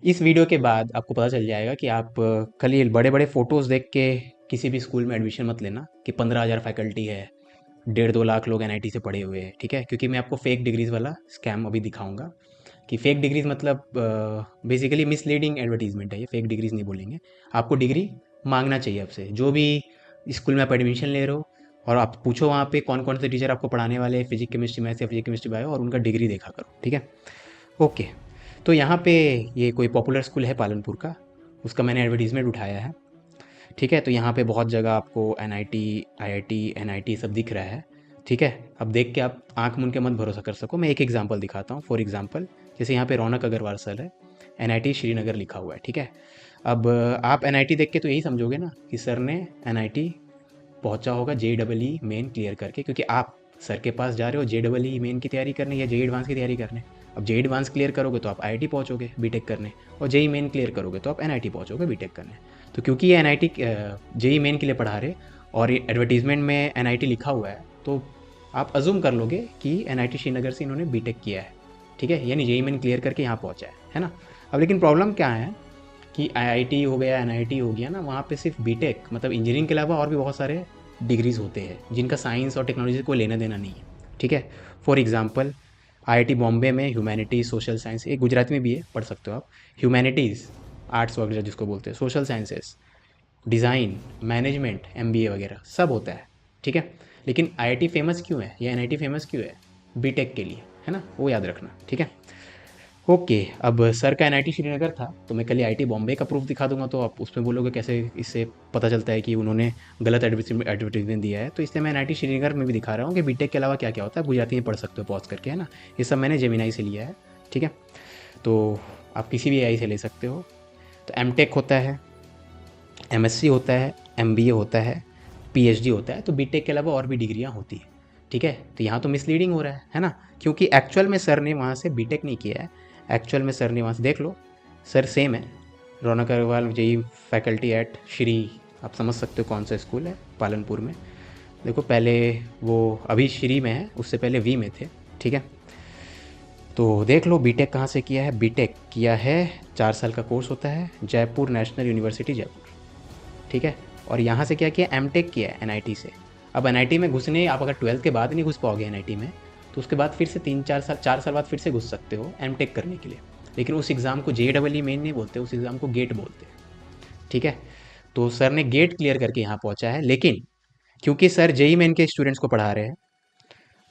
इस वीडियो के बाद आपको पता चल जाएगा कि आप कल ये बड़े बड़े फ़ोटोज़ देख के किसी भी स्कूल में एडमिशन मत लेना कि 15,000 फैकल्टी है, 1.5-2 लाख लोग एनआईटी से पढ़े हुए हैं, ठीक है? क्योंकि मैं आपको फेक डिग्रीज़ वाला स्कैम अभी दिखाऊंगा कि फेक डिग्रीज़ मतलब बेसिकली मिसलीडिंग एडवर्टीजमेंट है। ये फेक डिग्रीज़ नहीं बोलेंगे। आपको डिग्री मांगना चाहिए आपसे, जो भी स्कूल में आप एडमिशन ले रहे हो, और आप पूछो वहाँ पे कौन कौन से टीचर आपको पढ़ाने वाले हैं, फिजिक्स केमिस्ट्री मैथ्स या फिजिक्स केमिस्ट्री बायो, और उनका डिग्री देखा करो, ठीक है? ओके। तो यहाँ पे ये कोई पॉपुलर स्कूल है पालनपुर का, उसका मैंने एडवर्टीज़मेंट उठाया है, ठीक है? तो यहाँ पे बहुत जगह आपको एनआईटी, आईआईटी, एनआईटी सब दिख रहा है, ठीक है? अब देख के आप आँख मूंद के मत भरोसा कर सको। मैं एक एग्जांपल दिखाता हूँ। फॉर एग्जांपल, जैसे यहाँ पे रौनक अग्रवाल सर है, एनआईटी श्रीनगर लिखा हुआ है, ठीक है? अब आप एनआईटी देख के तो यही समझोगे ना कि सर ने एनआईटी पहुंचा होगा जेईई मेन क्लियर करके, क्योंकि आप सर के पास जा रहे हो जेईई मेन की तैयारी करने या जेई एडवांस की तैयारी करने। अब जेई एडवांस क्लियर करोगे तो आप आईआईटी पहुंचोगे बीटेक करने, और जेई मेन क्लियर करोगे तो आप एनआईटी पहुंचोगे बीटेक करने। तो क्योंकि ये एनआईटी जेई मेन के लिए पढ़ा रहे और ये एडवर्टीजमेंट में एनआईटी लिखा हुआ है, तो आप अजूम कर लोगे कि एनआईटी श्रीनगर से इन्होंने बीटेक किया है, ठीक है? यानी जेई मेन क्लियर करके यहाँ पहुँचा है ना? अब लेकिन प्रॉब्लम क्या है कि आईआईटी हो गया, एनआईटी हो गया ना, वहाँ पे सिर्फ बीटेक मतलब इंजीनियरिंग के अलावा और भी बहुत सारे डिग्रीज होते हैं जिनका साइंस और टेक्नोलॉजी से कोई लेना देना नहीं है, ठीक है? फॉर एग्जांपल, आईआईटी बॉम्बे में ह्यूमैनिटीज़ सोशल साइंस, एक गुजराती में भी है, पढ़ सकते हो आप। ह्यूमैनिटीज़, आर्ट्स वगैरह जिसको बोलते हैं, social sciences, design, management, MBA वगैरह सब होता है, ठीक है? लेकिन आईआईटी फेमस क्यों है या एनआईटी फेमस क्यों है? बीटेक के लिए, है ना? वो याद रखना, ठीक है? ओके। अब सर का एनआईटी श्रीनगर था, तो मैं कल आईआईटी बॉम्बे का प्रूफ दिखा दूंगा, तो आप उसमें बोलोगे कैसे इससे पता चलता है कि उन्होंने गलत एडवर्टीजमेंट दिया है। तो इसलिए मैं एनआईटी श्रीनगर में भी दिखा रहा हूँ कि बीटेक के अलावा क्या क्या होता है। गुजराती में पढ़ सकते हो पॉज करके, है ना? ये सब मैंने जेमिनाई से लिया है, ठीक है? तो आप किसी भी एआई से ले सकते हो। तो एमटेक होता है, एमएससी होता है, एमबीए होता है, पीएचडी होता है। तो बीटेक के अलावा और भी डिग्रियाँ होती हैं, ठीक है? तो यहाँ तो मिसलीडिंग हो रहा है ना? क्योंकि एक्चुअल में सर ने वहाँ से बीटेक नहीं किया है। एक्चुअल में सर ने वहाँ से, देख लो, सर सेम है। Raunak Agarwal JEE faculty at Shri, आप समझ सकते हो कौन सा स्कूल है पालनपुर में। देखो, पहले वो अभी श्री में है, उससे पहले वी में थे, ठीक है? तो देख लो बीटेक कहाँ से किया है। बीटेक किया है, 4 साल का कोर्स होता है, जयपुर नेशनल यूनिवर्सिटी जयपुर, ठीक है? और यहाँ से क्या किया? एमटेक किया है एनआईटी से। अब एनआईटी में घुसने, आप अगर 12th के बाद नहीं घुस पाओगे एनआईटी में, तो उसके बाद फिर से 3-4 साल, 4 साल बाद फिर से घुस सकते हो एमटेक करने के लिए। लेकिन उस एग्ज़ाम को जेईई मेन नहीं बोलते, उस एग्ज़ाम को गेट बोलते हैं, ठीक है? तो सर ने गेट क्लियर करके यहाँ पहुँचा है। लेकिन क्योंकि सर जेई मेन के स्टूडेंट्स को पढ़ा रहे हैं,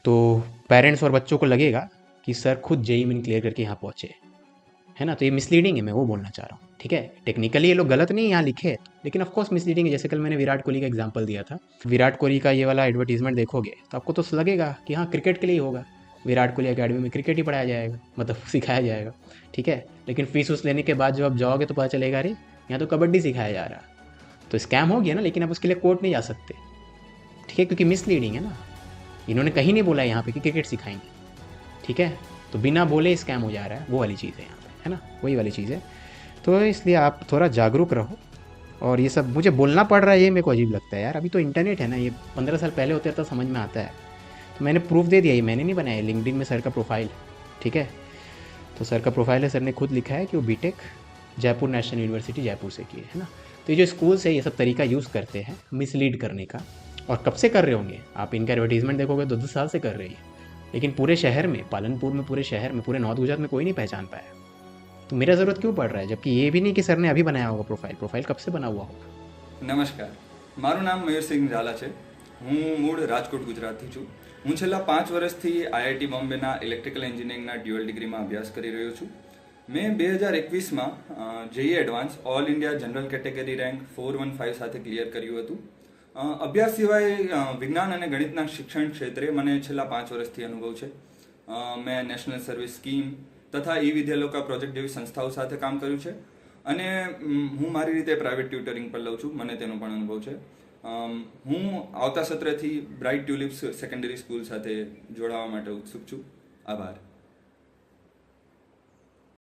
तो पेरेंट्स और बच्चों को लगेगा कि सर खुद जेई मेन क्लियर करके यहाँ पहुँचे, है ना? तो ये मिसलीडिंग है, मैं वो बोलना चाह रहा हूँ, ठीक है? टेक्निकली ये लोग गलत नहीं यहाँ लिखे, लेकिन ऑफ कोर्स मिसलीडिंग है। जैसे कल मैंने विराट कोहली का एग्जांपल दिया था। विराट कोहली का ये वाला एडवर्टीजमेंट देखोगे तो आपको तो लगेगा कि हाँ, क्रिकेट के लिए ही होगा, विराट कोहली अकेडमी में क्रिकेट ही पढ़ाया जाएगा, मतलब सिखाया जाएगा, ठीक है? लेकिन फीस उस लेने के बाद जब आप जाओगे तो पता चलेगा अरे यहाँ तो कबड्डी सिखाया जा रहा। तो स्कैम हो गया ना। लेकिन आप उसके लिए कोर्ट नहीं जा सकते, ठीक है? क्योंकि मिसलीडिंग है ना। इन्होंने कहीं नहीं बोला यहाँ पे कि क्रिकेट सिखाएंगे, ठीक है? तो बिना बोले स्कैम हो जा रहा है, वो वाली चीज़ है यहाँ पे, है ना? वही वाली चीज़ है। तो इसलिए आप थोड़ा जागरूक रहो। और ये सब मुझे बोलना पड़ रहा है, ये मेरे को अजीब लगता है यार। अभी तो इंटरनेट है ना, ये 15 साल पहले होते तो समझ में आता है। तो मैंने प्रूफ दे दिया, ये मैंने नहीं बनाया, लिंक्डइन में सर का प्रोफाइल, ठीक है? तो सर का प्रोफाइल है, सर ने खुद लिखा है कि वो BTech Jaipur national university Jaipur से किए, है ना? तो ये जो स्कूल्स है ये सब तरीका यूज़ करते हैं मिसलीड करने का। और कब से कर रहे होंगे आप? इनका एडवर्टीजमेंट देखोगे 2-2 साल से कर रही है। लेकिन पूरे शहर में, पालनपुर में, पूरे शहर में, पूरे नॉर्थ गुजरात में कोई नहीं पहचान पाया। तो मेरा ज़रूरत क्यों पड़ रहा है? जबकि ये भी नहीं कि सर ने अभी बनाया होगा प्रोफाइल। प्रोफाइल कब से बना हुआ होगा? નમસ્કાર, મારું નામ મયુરસિંહ ઝાલા છે. હું મૂળ રાજકોટ ગુજરાતથી છું. હું છેલ્લા 5 વર્ષથી આઈઆઈટી બોમ્બેના ઇલેક્ટ્રિકલ એન્જિનિયરિંગના ડ્યુઅલ ડિગ્રીમાં અભ્યાસ કરી રહ્યો છું. મેં 2021માં JEE advance all India general category rank 415 સાથે ક્લિયર કર્યું હતું. અભ્યાસ સિવાય વિજ્ઞાન અને ગણિતના શિક્ષણ ક્ષેત્રે મને છેલ્લા 5 વર્ષથી અનુભવ છે. મેં નેશનલ સર્વિસ સ્કીમ તથા ઈ વિદ્યાલોકા પ્રોજેક્ટ જેવી સંસ્થાઓ સાથે કામ કર્યું છે. અને હું મારી રીતે પ્રાઇવેટ ટ્યુટરિંગ પણ લઉં છું, મને તેનો પણ અનુભવ છે. હું આવતા સત્રથી બ્રાઇટ ટ્યુલિપ્સ સેકન્ડરી સ્કૂલ સાથે જોડાવા માટે ઉત્સુક છું. આભાર.